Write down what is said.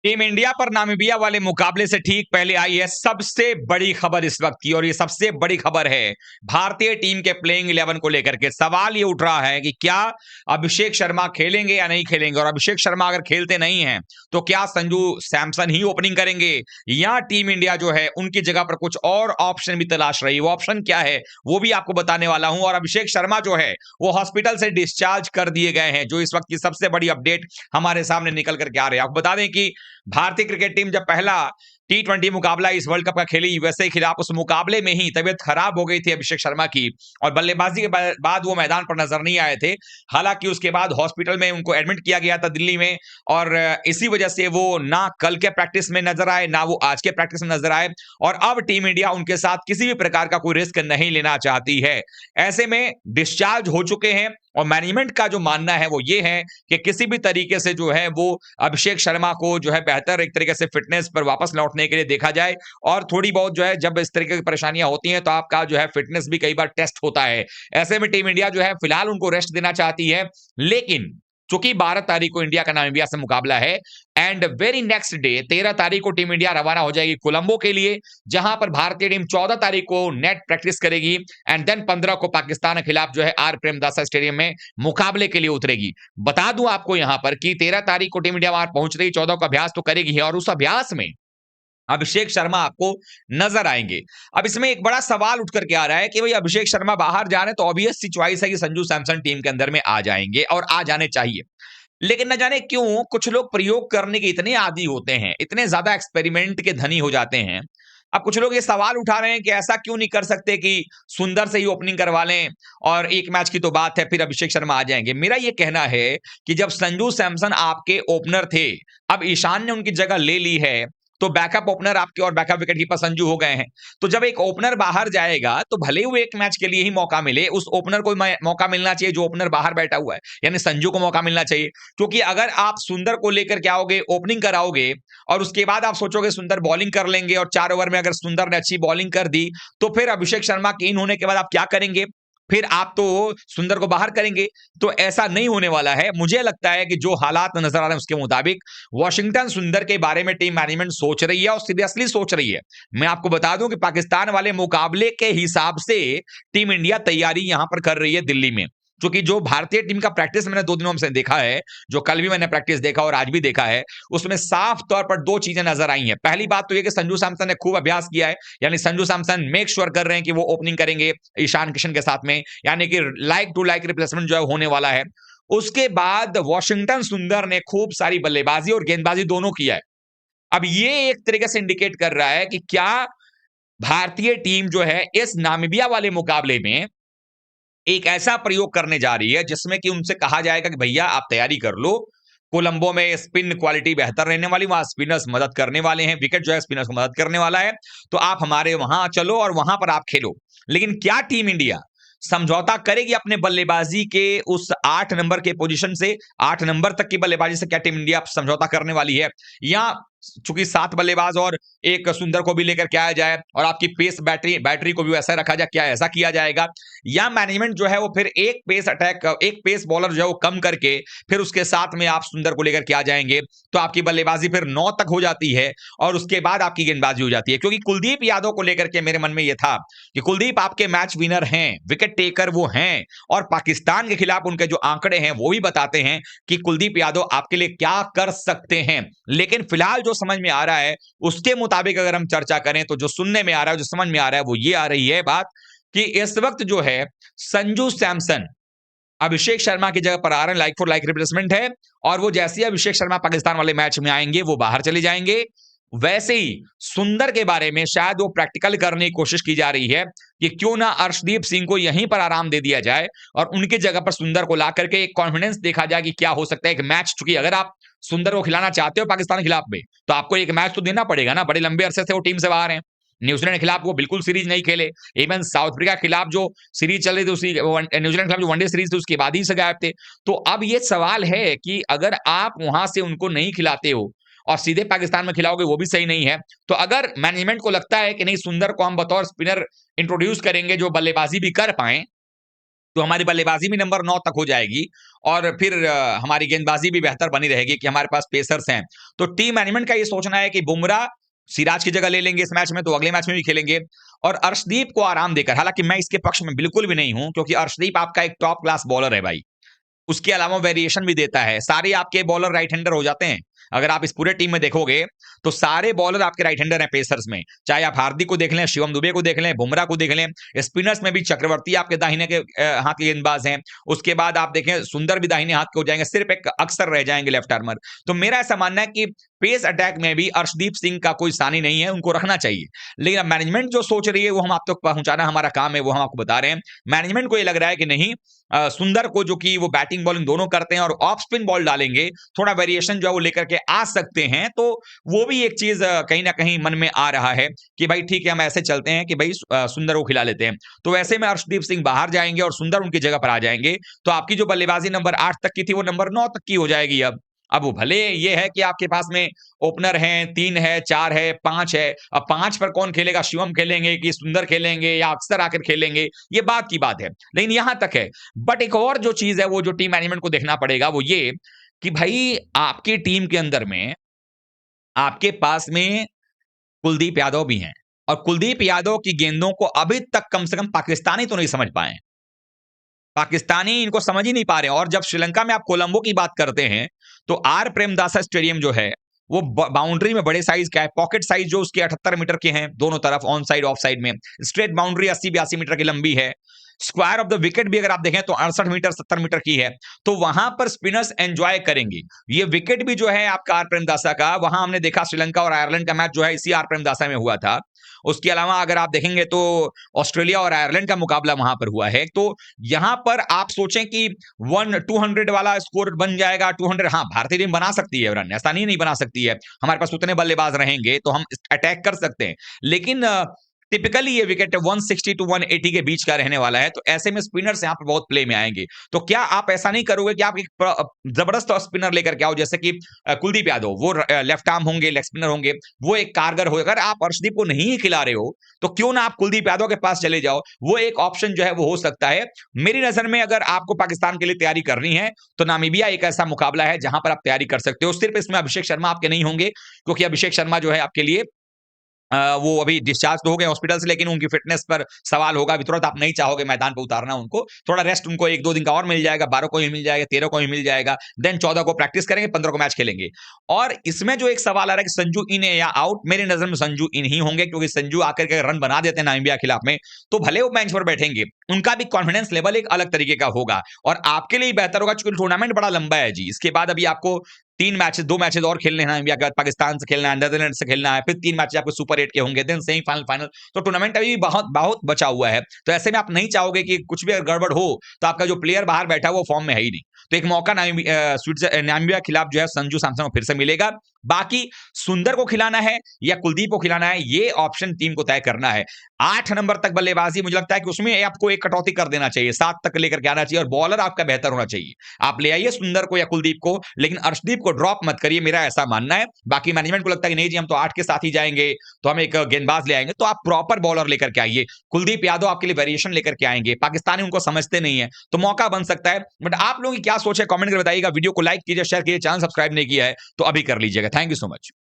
Team India पर Namibia वाले मुकाबले से ठीक पहले आई है सबसे बड़ी खबर इस वक्त की, और ये सबसे बड़ी खबर है भारतीय टीम के प्लेइंग 11 को लेकर के। सवाल ये उठ रहा है कि क्या अभिषेक शर्मा खेलेंगे या नहीं खेलेंगे, और अभिषेक शर्मा अगर खेलते नहीं हैं तो क्या संजू सैमसन ही ओपनिंग करेंगे, या टीम इंडिया जो है उनकी जगह पर कुछ और ऑप्शन भी तलाश रही है। वो ऑप्शन क्या है वो भी आपको बताने वाला हूं। और अभिषेक शर्मा जो है वो हॉस्पिटल से डिस्चार्ज कर दिए गए हैं, जो इस वक्त की सबसे बड़ी अपडेट हमारे सामने निकल करके आ रही है। आपको बता दें कि भारतीय क्रिकेट टीम जब पहला T20 मुकाबला इस वर्ल्ड कप का खेली यूएसए के खिलाफ, उस मुकाबले में ही तबीयत खराब हो गई थी अभिषेक शर्मा की, और बल्लेबाजी के बाद वो मैदान पर नजर नहीं आए थे। हालांकि उसके बाद हॉस्पिटल में उनको एडमिट किया गया था दिल्ली में, और इसी वजह से वो ना कल के प्रैक्टिस में नजर आए, ना वो आज के प्रैक्टिस में नजर आए, और अब टीम इंडिया उनके साथ किसी भी प्रकार का कोई रिस्क नहीं लेना चाहती है। ऐसे में डिस्चार्ज हो चुके हैं, और मैनेजमेंट का जो मानना है वो ये है कि किसी भी तरीके से जो है वो अभिषेक शर्मा को जो है बेहतर एक तरीके से फिटनेस पर वापस लौटने के लिए देखा जाए। और थोड़ी बहुत जो है जब इस तरीके की परेशानियां होती हैं तो आपका जो है फिटनेस भी कई बार टेस्ट होता है। ऐसे में टीम इंडिया जो है फिलहाल उनको रेस्ट देना चाहती है, लेकिन चूंकि 12 तारीख को इंडिया का नामीबिया से मुकाबला है, एंड वेरी नेक्स्ट डे 13 तारीख को टीम इंडिया रवाना हो जाएगी कोलंबो के लिए, जहां पर भारतीय टीम 14 तारीख को नेट प्रैक्टिस करेगी, एंड देन 15 को पाकिस्तान के खिलाफ जो है आर प्रेमदासा स्टेडियम में मुकाबले के लिए उतरेगी। बता दूं आपको यहां पर कि 13 तारीख को टीम इंडिया वहां पहुंच रही, 14 को अभ्यास तो करेगी ही, और उस अभ्यास में अभिषेक शर्मा आपको नजर आएंगे। अब इसमें एक बड़ा सवाल उठ करके आ रहा है कि भाई अभिषेक शर्मा बाहर जा रहे हैं तो ऑब्वियस सी चॉइस है कि संजू सैमसन टीम के अंदर में आ जाएंगे, और आ जाने चाहिए। लेकिन न जाने क्यों कुछ लोग प्रयोग करने के इतने आदी होते हैं, इतने ज्यादा एक्सपेरिमेंट के धनी हो जाते हैं। अब कुछ लोग ये सवाल उठा रहे हैं कि ऐसा क्यों नहीं कर सकते कि सुंदर से ही ओपनिंग करवा लें, और एक मैच की तो बात है फिर अभिषेक शर्मा आ जाएंगे। मेरा ये कहना है कि जब संजू सैमसन आपके ओपनर थे, अब ईशान ने उनकी जगह ले ली है, तो बैकअप ओपनर आपके और बैकअप विकेट कीपर संजू हो गए हैं। तो जब एक ओपनर बाहर जाएगा तो भले ही वो एक मैच के लिए ही मौका मिले, उस ओपनर को मौका मिलना चाहिए जो ओपनर बाहर बैठा हुआ है, यानी संजू को मौका मिलना चाहिए। क्योंकि अगर आप सुंदर को लेकर के आओगे, ओपनिंग कराओगे, और उसके बाद आप सोचोगे सुंदर बॉलिंग कर लेंगे, और 4 ओवर में अगर सुंदर ने अच्छी बॉलिंग कर दी, तो फिर अभिषेक शर्मा के इन होने के बाद आप क्या करेंगे? फिर आप तो सुंदर को बाहर करेंगे। तो ऐसा नहीं होने वाला है। मुझे लगता है कि जो हालात नजर आ रहे हैं उसके मुताबिक वॉशिंगटन सुंदर के बारे में टीम मैनेजमेंट सोच रही है, और सीरियसली सोच रही है। मैं आपको बता दूं कि पाकिस्तान वाले मुकाबले के हिसाब से टीम इंडिया तैयारी यहां पर कर रही है दिल्ली में। क्योंकि जो भारतीय टीम का प्रैक्टिस मैंने 2 दिनों से देखा है, जो कल भी मैंने प्रैक्टिस देखा और आज भी देखा है, उसमें साफ तौर पर 2 चीजें नजर आई हैं। पहली बात तो यह कि संजू सैमसन ने खूब अभ्यास किया है, यानी संजू सैमसन मेक श्योर कर रहे हैं कि वो ओपनिंग करेंगे ईशान किशन के साथ में, यानी कि लाइक टू लाइक रिप्लेसमेंट जो है होने वाला है। उसके बाद वॉशिंगटन सुंदर ने खूब सारी बल्लेबाजी और गेंदबाजी दोनों किया है। अब ये एक तरीके से इंडिकेट कर रहा है कि क्या भारतीय टीम जो है इस नामीबिया वाले मुकाबले में एक ऐसा प्रयोग करने जा रही है जिसमें कि उनसे कहा जाएगा कि भैया आप तैयारी कर लो, कोलंबो में स्पिन क्वालिटी बेहतर रहने वाली, वहां स्पिनर्स मदद करने वाले हैं, विकेट जो है स्पिनर्स को मदद करने वाला है, तो आप हमारे वहां चलो और वहां पर आप खेलो। लेकिन क्या टीम इंडिया समझौता करेगी अपने बल्लेबाजी के उस 8 नंबर के पोजीशन से, 8 नंबर तक की बल्लेबाजी से क्या टीम इंडिया समझौता करने वाली है? या चूंकि 7 बल्लेबाज और एक सुंदर को भी लेकर के आया जाए, और आपकी पेस बैटरी को भी वैसा रखा जाए, क्या ऐसा किया जाएगा? या मैनेजमेंट जो है वो फिर एक पेस बॉलर जो है वो कम करके फिर उसके साथ में आप सुंदर को लेकर के आ जाएंगे, तो आपकी बल्लेबाजी फिर 9 तक हो जाती है, और उसके बाद आपकी गेंदबाजी हो जाती है। क्योंकि कुलदीप यादव को लेकर के मेरे मन में यह था कि कुलदीप आपके मैच विनर हैं, विकेट टेकर वो हैं, और पाकिस्तान के खिलाफ उनके जो आंकड़े हैं वो भी बताते हैं कि कुलदीप यादव आपके लिए क्या कर सकते हैं। लेकिन फिलहाल जो समझ में आ रहा है उसके मुताबिक अगर हम चर्चा करें, तो जो सुनने में आ रहा है, जो समझ में आ रहा है, वो ये आ रही है बात कि इस वक्त जो है संजू सैमसन अभिषेक शर्मा की जगह पर आ रहे हैं, लाइक फॉर लाइक रिप्लेसमेंट है, और वो जैसे ही अभिषेक शर्मा पाकिस्तान वाले मैच में आएंगे वो बाहर चले जाएंगे। वैसे ही सुंदर के बारे में शायद वो प्रैक्टिकल करने की कोशिश की जा रही है कि क्यों ना अर्शदीप सिंह को यहीं पर आराम दे दिया जाए, और उनकी जगह पर सुंदर को ला करके एक कॉन्फिडेंस देखा जाए कि क्या हो सकता है एक मैच। चूंकि अगर आप सुंदर को खिलाना चाहते हो पाकिस्तान के खिलाफ में, तो आपको एक मैच तो देना पड़ेगा ना। बड़े लंबे अरसे से वो टीम से बाहर हैं, न्यूजीलैंड के खिलाफ वो बिल्कुल सीरीज नहीं खेले, इवन साउथ अफ्रीका के खिलाफ जो सीरीज चल रही थी, उसी न्यूजीलैंड के खिलाफ जो वनडे सीरीज थी उसके बाद ही से गायब थे। तो अब ये सवाल है कि अगर आप वहां से उनको नहीं खिलाते हो और सीधे पाकिस्तान में खिलाओगे, वो भी सही नहीं है। तो अगर मैनेजमेंट को लगता है कि नहीं, सुंदर को हम बतौर स्पिनर इंट्रोड्यूस करेंगे जो बल्लेबाजी भी कर पाए, तो हमारी बल्लेबाजी भी नंबर 9 तक हो जाएगी और फिर हमारी गेंदबाजी भी बेहतर बनी रहेगी कि हमारे पास पेसर्स हैं। तो टीम मैनेजमेंट का ये सोचना है कि बुमराह सिराज की जगह ले लेंगे इस मैच में, तो अगले मैच में भी खेलेंगे और अर्शदीप को आराम देकर, हालांकि मैं इसके पक्ष में बिल्कुल भी नहीं हूं क्योंकि अर्शदीप आपका एक टॉप क्लास बॉलर है भाई, उसके अलावा वेरिएशन भी देता है। सारे आपके बॉलर राइट हैंडर हो जाते हैं। अगर आप इस पूरे टीम में देखोगे तो सारे बॉलर आपके राइट हैंडर हैं पेसर्स में, चाहे आप हार्दिक को देख लें, शिवम दुबे को देख लें, बुमराह को देख लें। स्पिनर्स में भी चक्रवर्ती आपके दाहिने के हाथ के गेंदबाज हैं। उसके बाद आप देखें सुंदर भी दाहिने हाथ के हो जाएंगे, सिर्फ एक अक्सर रह जाएंगे लेफ्ट आर्मर। तो मेरा ऐसा मानना है कि पेस अटैक में भी अर्शदीप सिंह का कोई सानी नहीं है, उनको रखना चाहिए। लेकिन अब मैनेजमेंट जो सोच रही है वो हम आप तक पहुंचाना हमारा काम है, वो हम आपको बता रहे हैं। मैनेजमेंट को ये लग रहा है कि नहीं, सुंदर को जो कि वो बैटिंग बॉलिंग दोनों करते हैं और ऑफ स्पिन बॉल डालेंगे, थोड़ा वेरिएशन जो है वो लेकर के आ सकते हैं। तो वो भी एक चीज कहीं ना कहीं मन में आ रहा है कि भाई ठीक है, हम ऐसे चलते हैं कि भाई सुंदर को खिला लेते हैं। तो ऐसे में अर्शदीप सिंह बाहर जाएंगे और सुंदर उनकी जगह पर आ जाएंगे। तो आपकी जो बल्लेबाजी नंबर 8 तक की थी वो नंबर 9 तक की हो जाएगी। अब वो भले ये है कि आपके पास में ओपनर हैं, 3 है, 4 है, 5 है। अब 5 पर कौन खेलेगा? शिवम खेलेंगे कि सुंदर खेलेंगे या अक्सर आकर खेलेंगे, ये बात की बात है। लेकिन यहां तक है। बट एक और जो चीज है वो जो टीम मैनेजमेंट को देखना पड़ेगा वो ये कि भाई आपकी टीम के अंदर में आपके पास में कुलदीप यादव भी हैं और कुलदीप यादव की गेंदों को अभी तक कम से कम पाकिस्तानी तो नहीं समझ पाए। पाकिस्तानी इनको समझ ही नहीं पा रहे। और जब श्रीलंका में आप कोलंबो की बात करते हैं तो आर प्रेमदासा स्टेडियम जो है वो बाउंड्री में बड़े साइज का है। पॉकेट साइज जो उसके 78 मीटर के हैं दोनों तरफ, ऑन साइड ऑफ साइड में। स्ट्रेट बाउंड्री 80-82 मीटर की लंबी है। स्क्वायर ऑफ द विकेट भी अगर आप देखें तो 68 मीटर 70 मीटर की है। तो वहां पर स्पिनर्स एंजॉय करेंगे। ये विकेट भी जो है आपका आर प्रेमदासा का, वहां हमने देखा श्रीलंका और आयरलैंड का मैच जो है इसी आर प्रेमदासा में हुआ था। उसके अलावा अगर आप देखेंगे तो ऑस्ट्रेलिया और आयरलैंड का मुकाबला वहां पर हुआ है। तो यहां पर आप सोचें कि 200 वाला स्कोर बन जाएगा 200। हाँ, भारतीय टीम बना सकती है रन, ऐसा नहीं बना सकती है। हमारे पास उतने बल्लेबाज रहेंगे तो हम अटैक कर सकते हैं। लेकिन टिपिकली ये विकेट 160 टू 180 के बीच का रहने वाला है। तो ऐसे में स्पिनर्स यहाँ पर बहुत प्ले में आएंगे। तो क्या आप ऐसा नहीं करोगे कि आप एक जबरदस्त स्पिनर लेकर के आओ, जैसे कि कुलदीप यादव, वो लेफ्ट आर्म होंगे, लेग स्पिनर होंगे, वो एक कारगर हो। अगर आप अर्शदीप को नहीं खिला रहे हो तो क्यों ना आप कुलदीप यादव के पास चले जाओ, वो एक ऑप्शन जो है वो हो सकता है। मेरी नजर में अगर आपको पाकिस्तान के लिए तैयारी करनी है तो नामीबिया एक ऐसा मुकाबला है जहां पर आप तैयारी कर सकते हो। सिर्फ इसमें अभिषेक शर्मा आपके नहीं होंगे क्योंकि अभिषेक शर्मा जो है आपके लिए वो अभी डिस्चार्ज तो हो गए हॉस्पिटल से, लेकिन उनकी फिटनेस पर सवाल होगा। अभी तुरंत आप नहीं चाहोगे मैदान पर उतारना उनको, थोड़ा रेस्ट उनको 1-2 दिन का और मिल जाएगा। 12 को ही मिल जाएगा, 13 को ही मिल जाएगा, देन 14 को प्रैक्टिस करेंगे, 15 को मैच खेलेंगे। और इसमें जो एक सवाल आ रहा है कि संजू इन है या आउट, मेरी नजर में संजू इन ही होंगे क्योंकि संजू आकर के रन बना देते हैं नामीबिया के खिलाफ में तो भले वो बेंच पर बैठेंगे, उनका भी कॉन्फिडेंस लेवल एक अलग तरीके का होगा और आपके लिए बेहतर होगा क्योंकि टूर्नामेंट बड़ा लंबा है जी। इसके बाद अभी आपको 2 मैचेस और खेलने हैं। नामीबिया के बाद पाकिस्तान से खेलना है, नीदरलैंड से खेलना है, फिर 3 मैच आपके सुपर 8 के होंगे, देन सेमीफाइनल, फाइनल। तो टूर्नामेंट अभी बहुत बहुत बचा हुआ है। तो ऐसे में आप नहीं चाहोगे कि कुछ भी गड़बड़ हो तो आपका जो प्लेयर बाहर बैठा है वो फॉर्म में है ही नहीं। तो एक मौका नामीबिया के खिलाफ जो है संजू सैमसन को फिर से मिलेगा। बाकी सुंदर को खिलाना है या कुलदीप को खिलाना है, ये ऑप्शन टीम को तय करना है। 8 नंबर तक बल्लेबाजी, मुझे लगता है कि उसमें आपको एक कटौती कर देना चाहिए, 7 तक लेकर के आना चाहिए और बॉलर आपका बेहतर होना चाहिए। आप ले आइए सुंदर को या कुलदीप को, लेकिन अर्शदीप को ड्रॉप मत करिए, मेरा ऐसा मानना है। बाकी मैनेजमेंट को लगता है कि नहीं जी हम तो 8 के साथ ही जाएंगे, तो हम एक गेंदबाज ले आएंगे। तो आप प्रॉपर बॉलर लेकर के आइए। कुलदीप यादव आपके लिए वेरिएशन लेकर के आएंगे। पाकिस्तानी उनको समझते नहीं है तो मौका बन सकता है। बट आप लोगों की क्या सोच है कमेंट करके बताइएगा। वीडियो को लाइक कीजिए, शेयर कीजिए, चैनल सब्सक्राइब नहीं किया है तो अभी कर लीजिएगा। Thank you so much.